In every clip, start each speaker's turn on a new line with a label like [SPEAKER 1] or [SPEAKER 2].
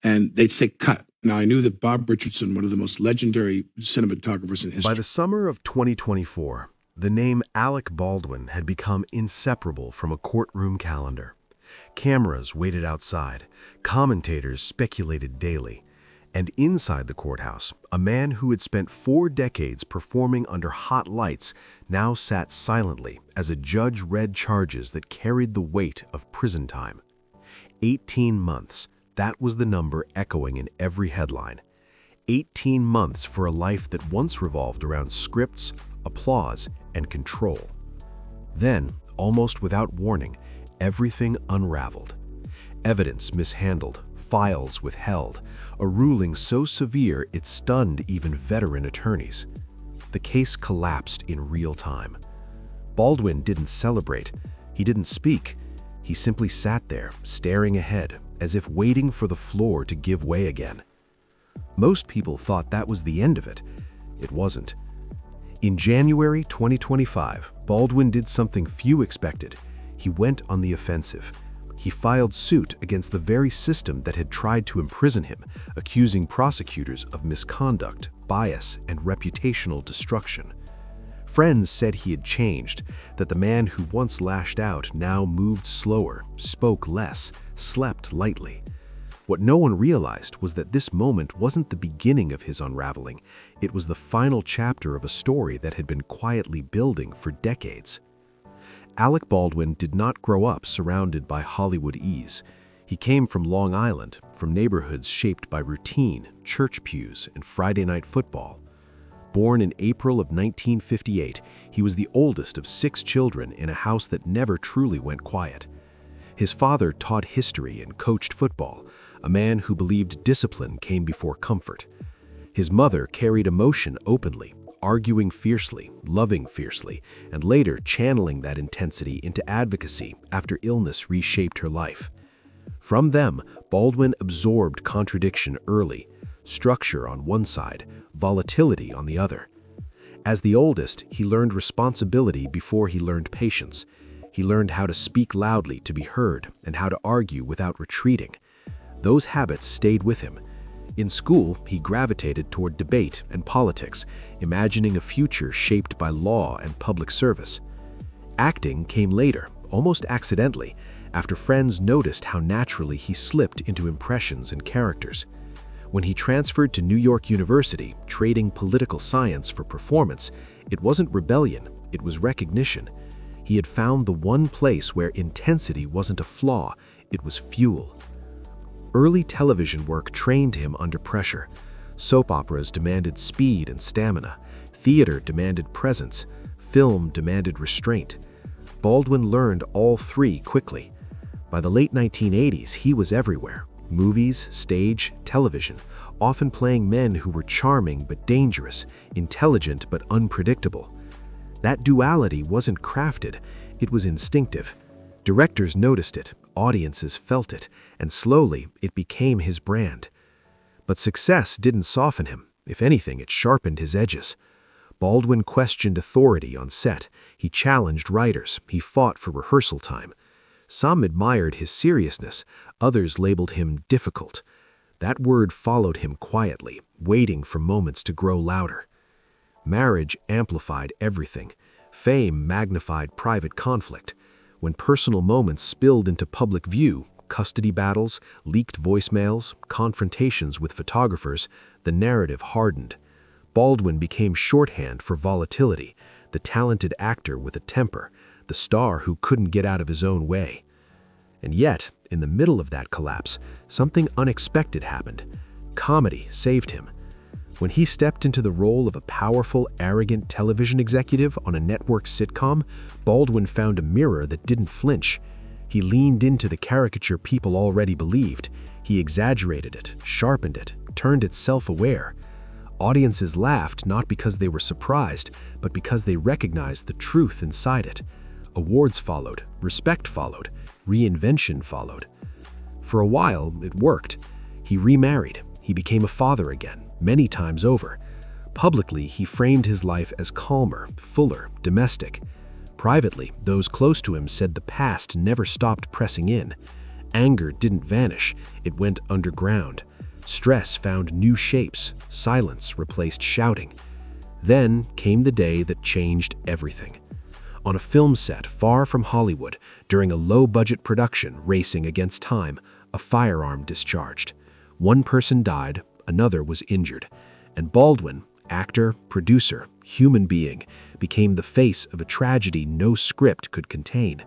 [SPEAKER 1] and they'd say, cut. Now, I knew that Bob Richardson, one of the most legendary cinematographers in history.
[SPEAKER 2] By the summer of 2024, the name Alec Baldwin had become inseparable from a courtroom calendar. Cameras waited outside, commentators speculated daily, and inside the courthouse, a man who had spent 4 decades performing under hot lights now sat silently as a judge read charges that carried the weight of prison time. 18 months, that was the number echoing in every headline. 18 months for a life that once revolved around scripts, applause, and control. Then, almost without warning, everything unraveled. Evidence mishandled, files withheld, a ruling so severe it stunned even veteran attorneys. The case collapsed in real time. Baldwin didn't celebrate. He didn't speak. He simply sat there, staring ahead, as if waiting for the floor to give way again. Most people thought that was the end of it. It wasn't. In January 2025, Baldwin did something few expected. He went on the offensive. He filed suit against the very system that had tried to imprison him, accusing prosecutors of misconduct, bias, and reputational destruction. Friends said he had changed, that the man who once lashed out now moved slower, spoke less, slept lightly. What no one realized was that this moment wasn't the beginning of his unraveling. It was the final chapter of a story that had been quietly building for decades. Alec Baldwin did not grow up surrounded by Hollywood ease. He came from Long Island, from neighborhoods shaped by routine, church pews, and Friday night football. Born in April of 1958, he was the oldest of 6 children in a house that never truly went quiet. His father taught history and coached football, a man who believed discipline came before comfort. His mother carried emotion openly, arguing fiercely, loving fiercely, and later channeling that intensity into advocacy after illness reshaped her life. From them, Baldwin absorbed contradiction early, structure on one side, volatility on the other. As the oldest, he learned responsibility before he learned patience. He learned how to speak loudly to be heard and how to argue without retreating. Those habits stayed with him. In school, he gravitated toward debate and politics, imagining a future shaped by law and public service. Acting came later, almost accidentally, after friends noticed how naturally he slipped into impressions and characters. When he transferred to New York University, trading political science for performance, it wasn't rebellion, it was recognition. He had found the one place where intensity wasn't a flaw, it was fuel. Early television work trained him under pressure. Soap operas demanded speed and stamina. Theater demanded presence. Film demanded restraint. Baldwin learned all 3 quickly. By the late 1980s, he was everywhere. Movies, stage, television, often playing men who were charming but dangerous, intelligent but unpredictable. That duality wasn't crafted, it was instinctive. Directors noticed it, audiences felt it, and slowly it became his brand. But success didn't soften him. If anything, it sharpened his edges. Baldwin questioned authority on set. He challenged writers. He fought for rehearsal time. Some admired his seriousness. Others labeled him difficult. That word followed him quietly, waiting for moments to grow louder. Marriage amplified everything. Fame magnified private conflict. When personal moments spilled into public view, custody battles, leaked voicemails, confrontations with photographers, the narrative hardened. Baldwin became shorthand for volatility, the talented actor with a temper, the star who couldn't get out of his own way. And yet, in the middle of that collapse, something unexpected happened. Comedy saved him. When he stepped into the role of a powerful, arrogant television executive on a network sitcom, Baldwin found a mirror that didn't flinch. He leaned into the caricature people already believed. He exaggerated it, sharpened it, turned it self-aware. Audiences laughed not because they were surprised, but because they recognized the truth inside it. Awards followed, respect followed, reinvention followed. For a while, it worked. He remarried. He became a father again, many times over. Publicly, he framed his life as calmer, fuller, domestic. Privately, those close to him said the past never stopped pressing in. Anger didn't vanish, it went underground. Stress found new shapes, silence replaced shouting. Then came the day that changed everything. On a film set far from Hollywood, during a low-budget production racing against time, a firearm discharged. One person died, another was injured, and Baldwin, actor, producer, human being, became the face of a tragedy no script could contain.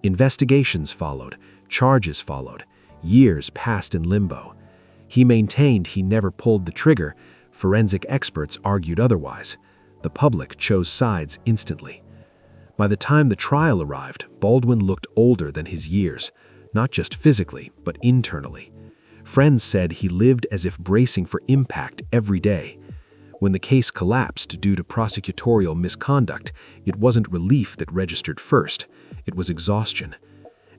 [SPEAKER 2] Investigations followed, charges followed, years passed in limbo. He maintained he never pulled the trigger. Forensic experts argued otherwise. The public chose sides instantly. By the time the trial arrived, Baldwin looked older than his years, not just physically, but internally. Friends said he lived as if bracing for impact every day. When the case collapsed due to prosecutorial misconduct, it wasn't relief that registered first, it was exhaustion.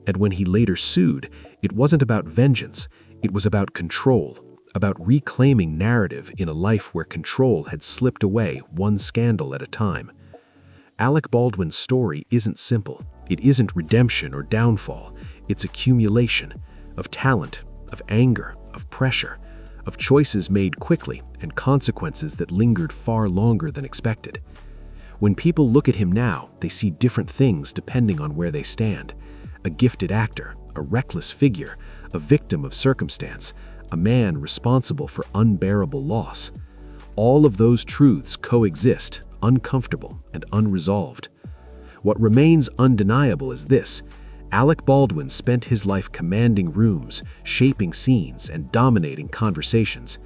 [SPEAKER 2] And when he later sued, it wasn't about vengeance, it was about control, about reclaiming narrative in a life where control had slipped away one scandal at a time. Alec Baldwin's story isn't simple. It isn't redemption or downfall. It's accumulation of talent, of anger, of pressure, of choices made quickly and consequences that lingered far longer than expected. When people look at him now, they see different things depending on where they stand. A gifted actor, a reckless figure, a victim of circumstance, a man responsible for unbearable loss. All of those truths coexist, uncomfortable and unresolved. What remains undeniable is this: Alec Baldwin spent his life commanding rooms, shaping scenes, and dominating conversations.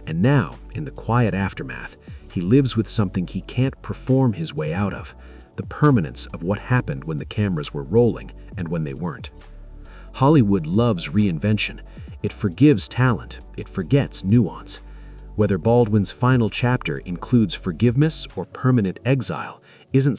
[SPEAKER 2] And now, in the quiet aftermath, he lives with something he can't perform his way out of: the permanence of what happened when the cameras were rolling and when they weren't. Hollywood loves reinvention. It forgives talent. It forgets nuance. Whether Baldwin's final chapter includes forgiveness or permanent exile isn't